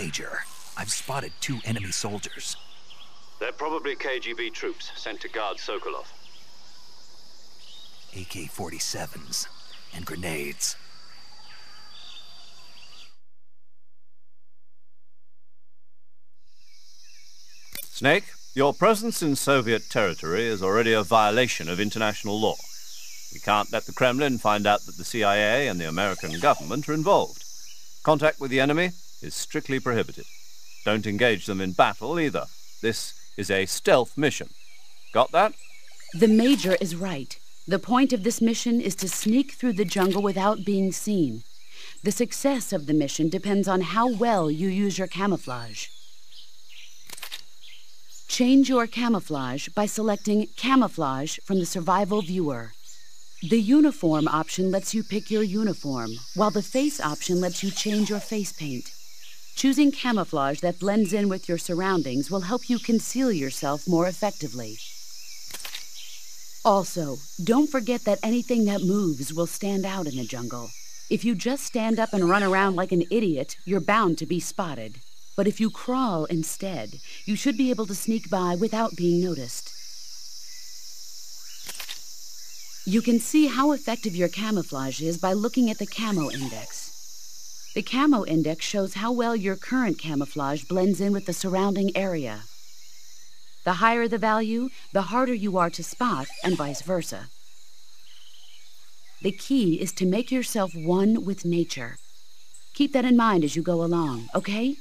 Major. I've spotted 2 enemy soldiers. They're probably KGB troops sent to guard Sokolov. AK-47s and grenades. Snake, your presence in Soviet territory is already a violation of international law. We can't let the Kremlin find out that the CIA and the American government are involved. Contact with the enemy is strictly prohibited. Don't engage them in battle either. This is a stealth mission. Got that? The Major is right. The point of this mission is to sneak through the jungle without being seen. The success of the mission depends on how well you use your camouflage. Change your camouflage by selecting Camouflage from the Survival Viewer. The Uniform option lets you pick your uniform, while the Face option lets you change your face paint. Choosing camouflage that blends in with your surroundings will help you conceal yourself more effectively. Also, don't forget that anything that moves will stand out in the jungle. If you just stand up and run around like an idiot, you're bound to be spotted. But if you crawl instead, you should be able to sneak by without being noticed. You can see how effective your camouflage is by looking at the Camo Index. The Camo Index shows how well your current camouflage blends in with the surrounding area. The higher the value, the harder you are to spot, and vice versa. The key is to make yourself one with nature. Keep that in mind as you go along, okay?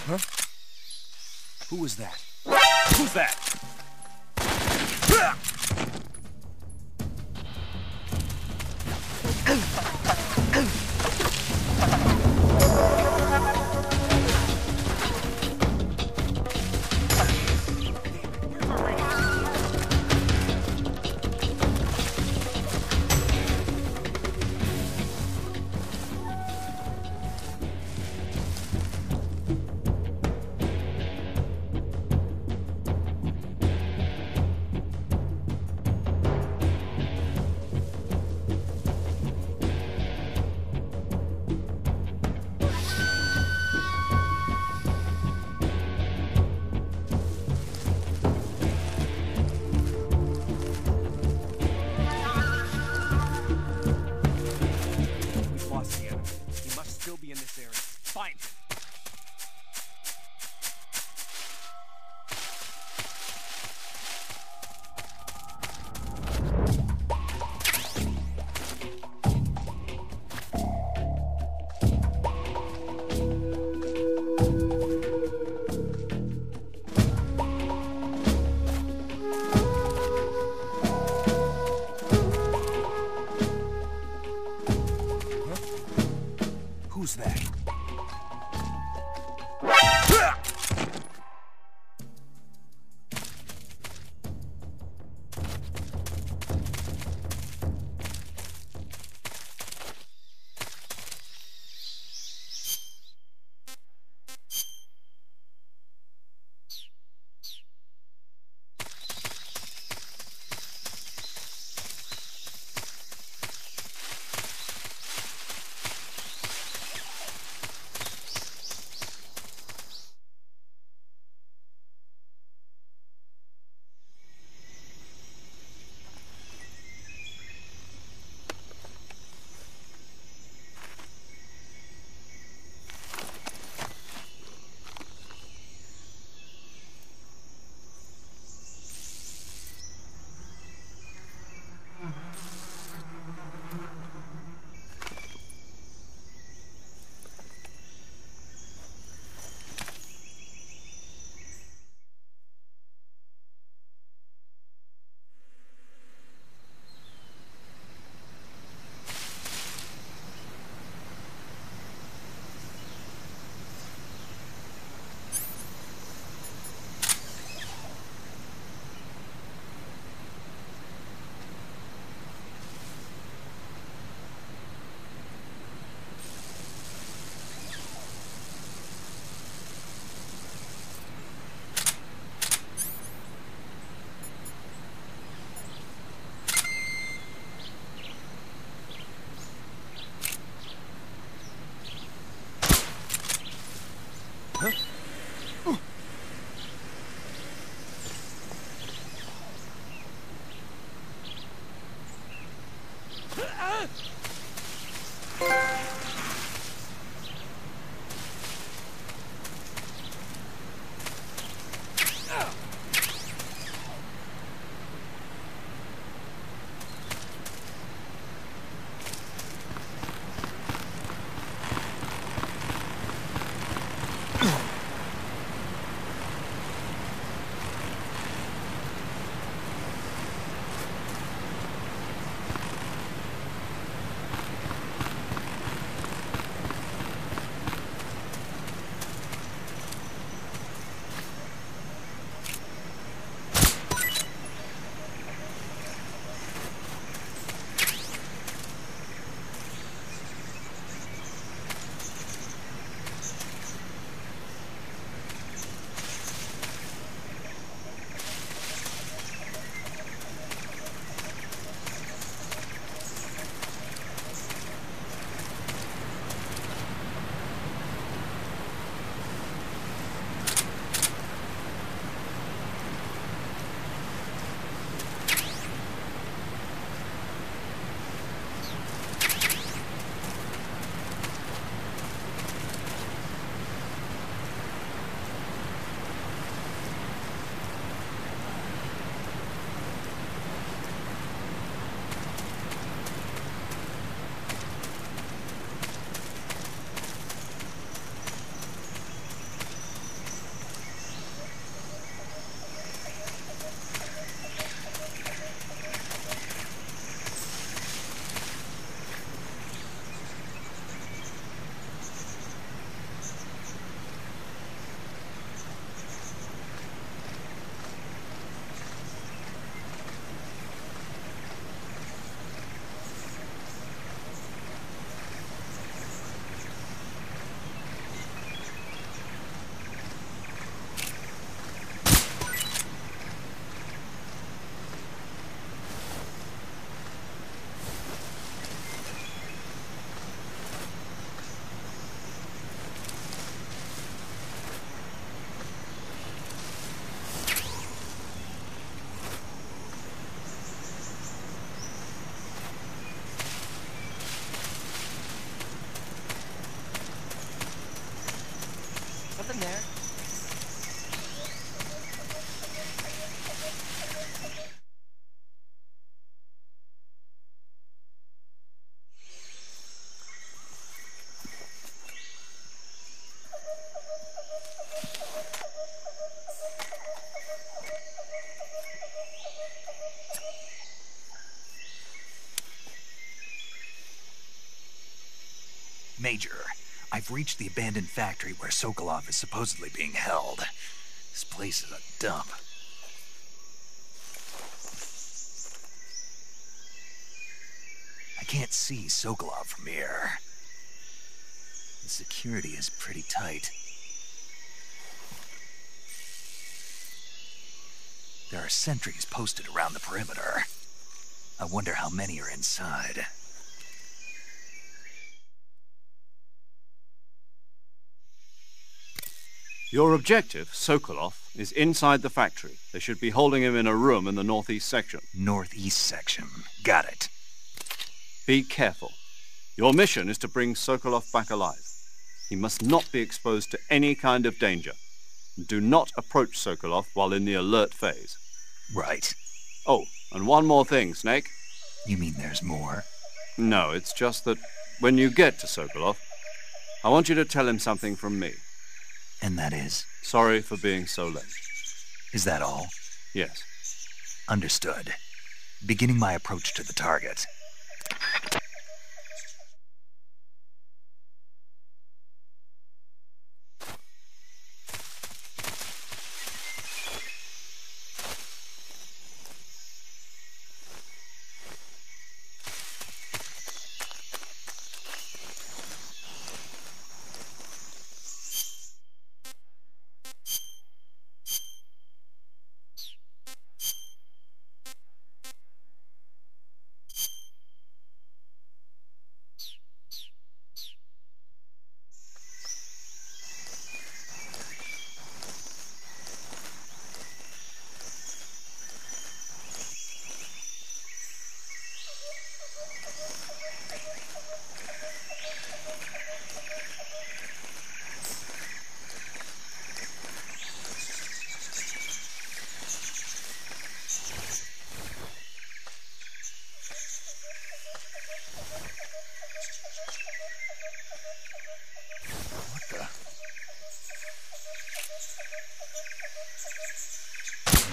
Who was that? Who's that? Who's that? nothing there. Major, I've reached the abandoned factory where Sokolov is supposedly being held. This place is a dump. I can't see Sokolov from here. The security is pretty tight. There are sentries posted around the perimeter. I wonder how many are inside. Your objective, Sokolov, is inside the factory. They should be holding him in a room in the northeast section. Northeast section. Got it. Be careful. Your mission is to bring Sokolov back alive. He must not be exposed to any kind of danger. Do not approach Sokolov while in the alert phase. Right. Oh, and one more thing, Snake. You mean there's more? No, it's just that when you get to Sokolov, I want you to tell him something from me. And that is? Sorry for being so late. Is that all? Yes. Understood. Beginning my approach to the target.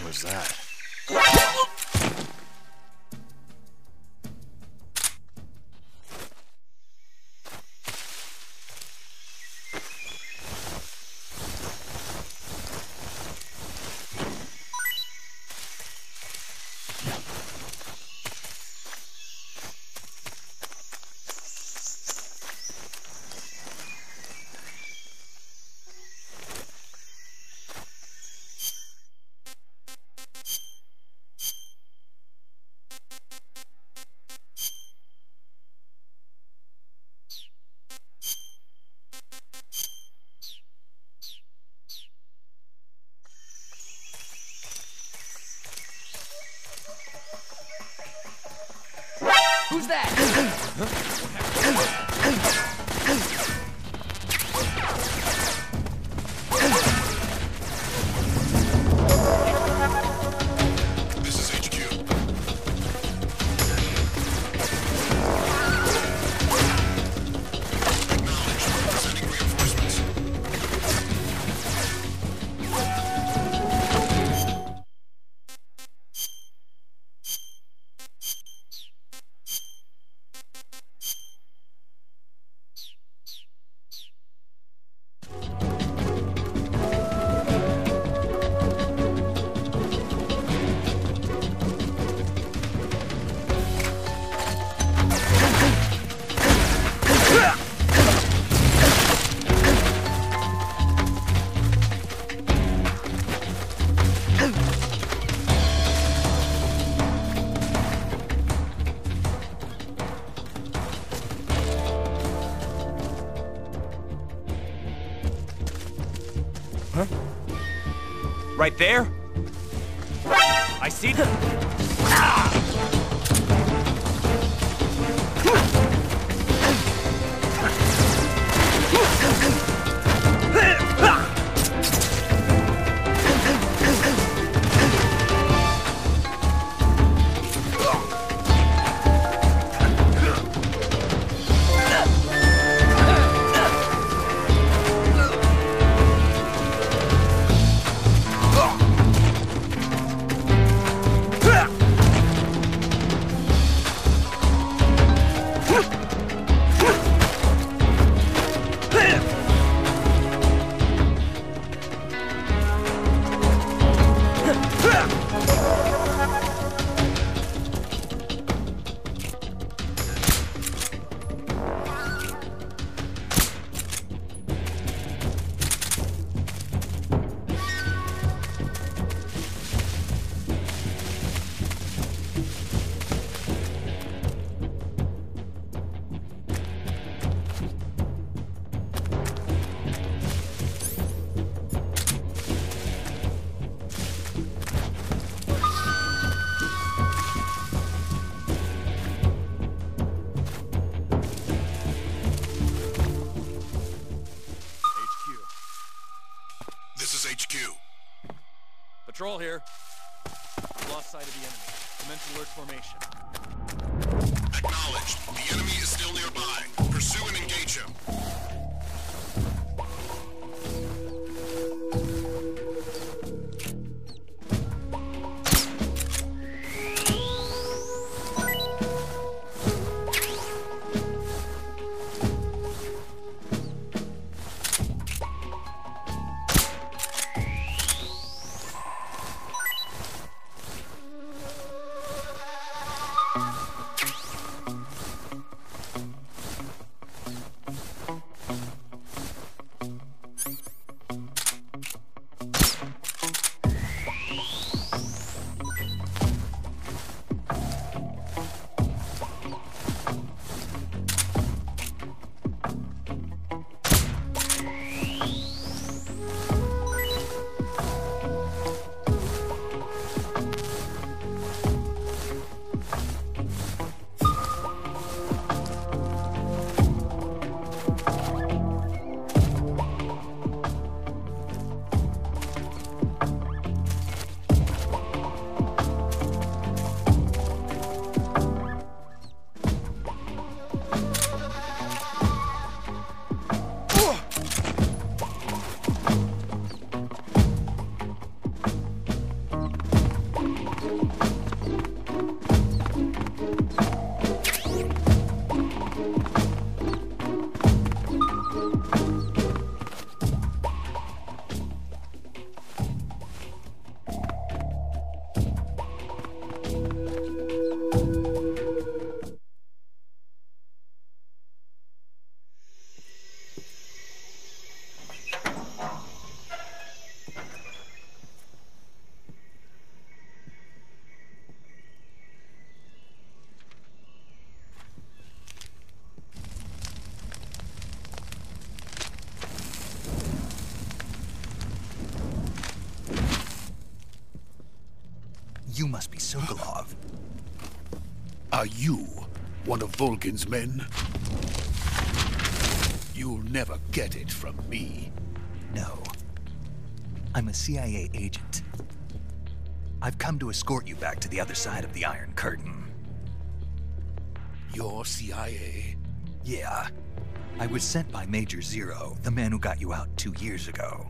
What was that? Who's that? This is HQ. Acknowledged. Sending reinforcements. Right there? I see them. Patrol here. Lost sight of the enemy. Commence alert formation. Acknowledged. The enemy is still nearby. Pursue and engage him. You must be Sokolov. Are you one of Volgin's men? You'll never get it from me. No. I'm a CIA agent. I've come to escort you back to the other side of the Iron Curtain. You're CIA? Yeah. I was sent by Major Zero, the man who got you out 2 years ago.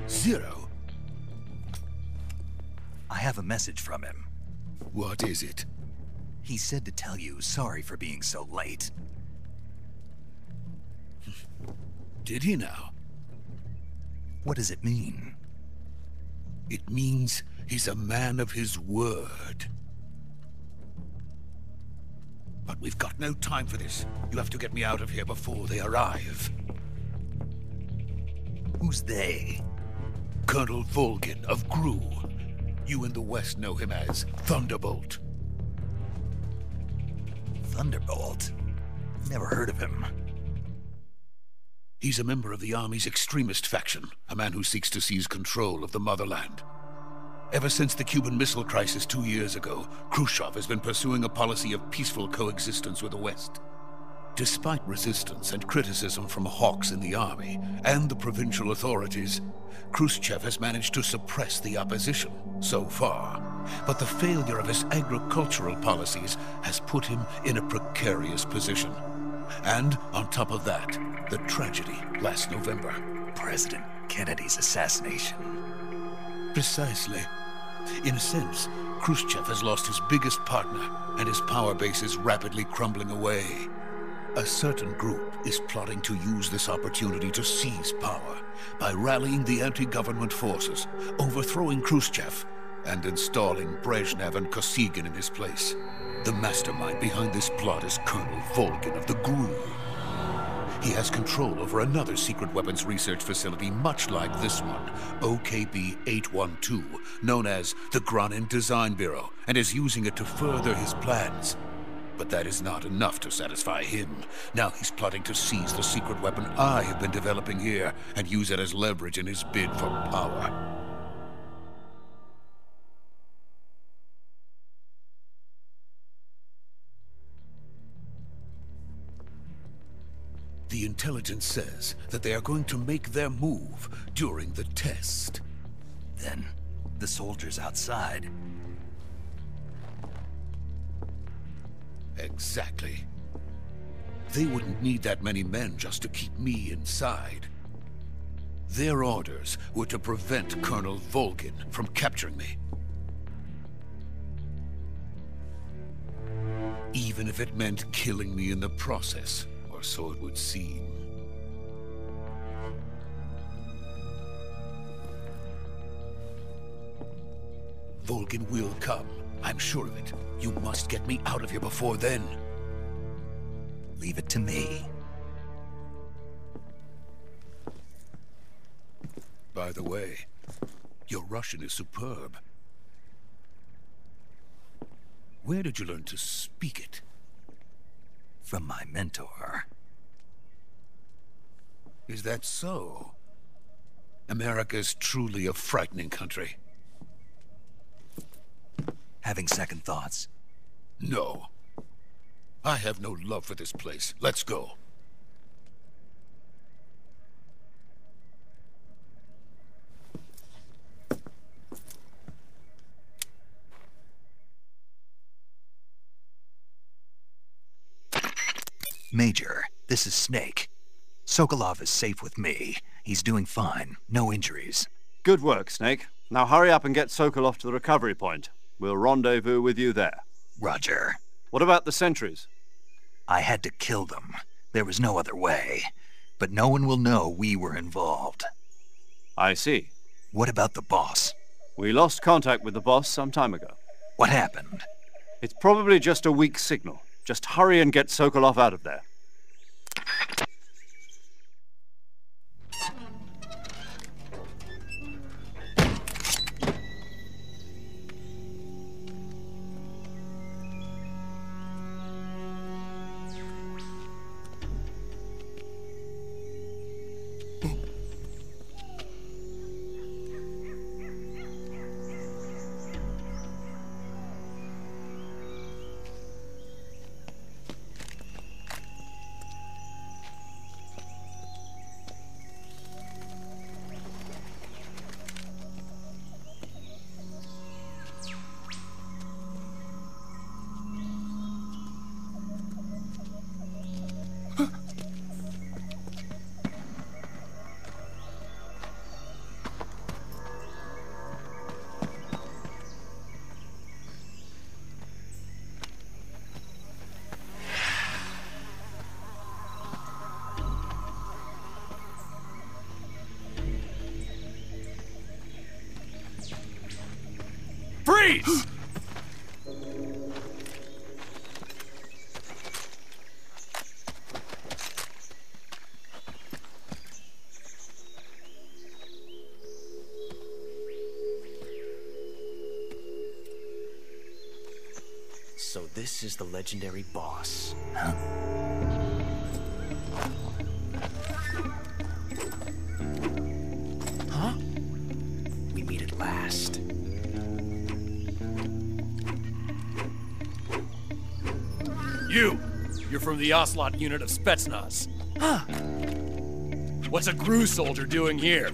Zero? I have a message from him. What is it? He said to tell you sorry for being so late. Did he now? What does it mean? It means he's a man of his word. But we've got no time for this. You have to get me out of here before they arrive. Who's they? Colonel Volgin of GRU. You in the West know him as Thunderbolt. Thunderbolt? Never heard of him. He's a member of the Army's extremist faction, a man who seeks to seize control of the motherland. Ever since the Cuban Missile Crisis 2 years ago, Khrushchev has been pursuing a policy of peaceful coexistence with the West. Despite resistance and criticism from hawks in the army and the provincial authorities, Khrushchev has managed to suppress the opposition so far. But the failure of his agricultural policies has put him in a precarious position. And on top of that, the tragedy last November. President Kennedy's assassination. Precisely. In a sense, Khrushchev has lost his biggest partner, and his power base is rapidly crumbling away. A certain group is plotting to use this opportunity to seize power by rallying the anti-government forces, overthrowing Khrushchev, and installing Brezhnev and Kosygin in his place. The mastermind behind this plot is Colonel Volgin of the GRU. He has control over another secret weapons research facility much like this one, OKB-812, known as the Granin Design Bureau, and is using it to further his plans. But that is not enough to satisfy him. Now he's plotting to seize the secret weapon I have been developing here and use it as leverage in his bid for power. The intelligence says that they are going to make their move during the test. then. The soldiers outside. Exactly. They wouldn't need that many men just to keep me inside. Their orders were to prevent Colonel Volgin from capturing me. Even if it meant killing me in the process, or so it would seem. Volgin will come. I'm sure of it. You must get me out of here before then. Leave it to me. By the way, your Russian is superb. Where did you learn to speak it? From my mentor. Is that so? America is truly a frightening country. Having second thoughts? No. I have no love for this place. Let's go. Major, this is Snake. Sokolov is safe with me. He's doing fine. No injuries. Good work, Snake. Now hurry up and get Sokolov to the recovery point. We'll rendezvous with you there. Roger. What about the sentries? I had to kill them. There was no other way. But no one will know we were involved. I see. What about the boss? We lost contact with the boss some time ago. What happened? It's probably just a weak signal. Just hurry and get Sokolov out of there. Freeze! So this is the legendary boss. Huh? Huh? We meet at last. You're from the Ocelot unit of Spetsnaz. Huh. What's a GRU soldier doing here?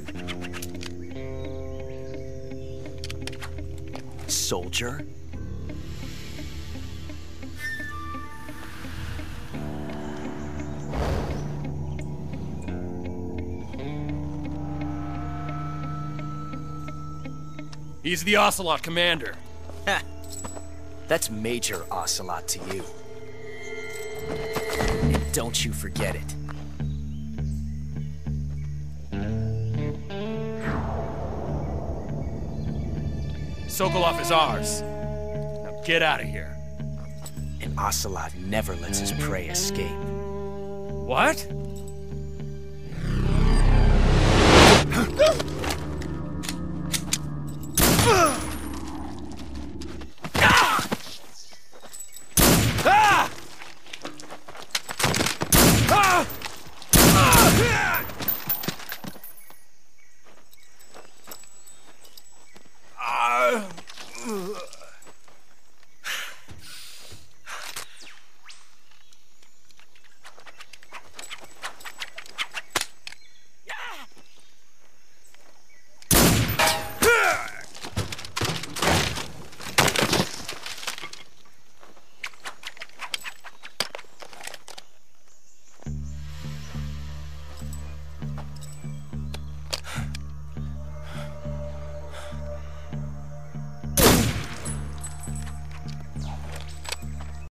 Soldier? He's the Ocelot commander. Ha! That's Major Ocelot to you. And don't you forget it. Sokolov is ours. Now get out of here. And Ocelot never lets his prey escape. What?